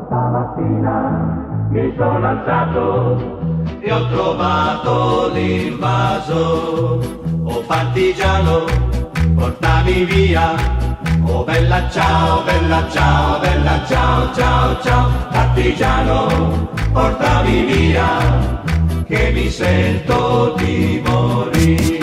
Stamattina mi sono alzato e ho trovato l'invaso. Oh partigiano, portami via. Oh bella ciao, bella ciao, bella ciao, ciao, ciao. Partigiano, portami via, che mi sento di morire.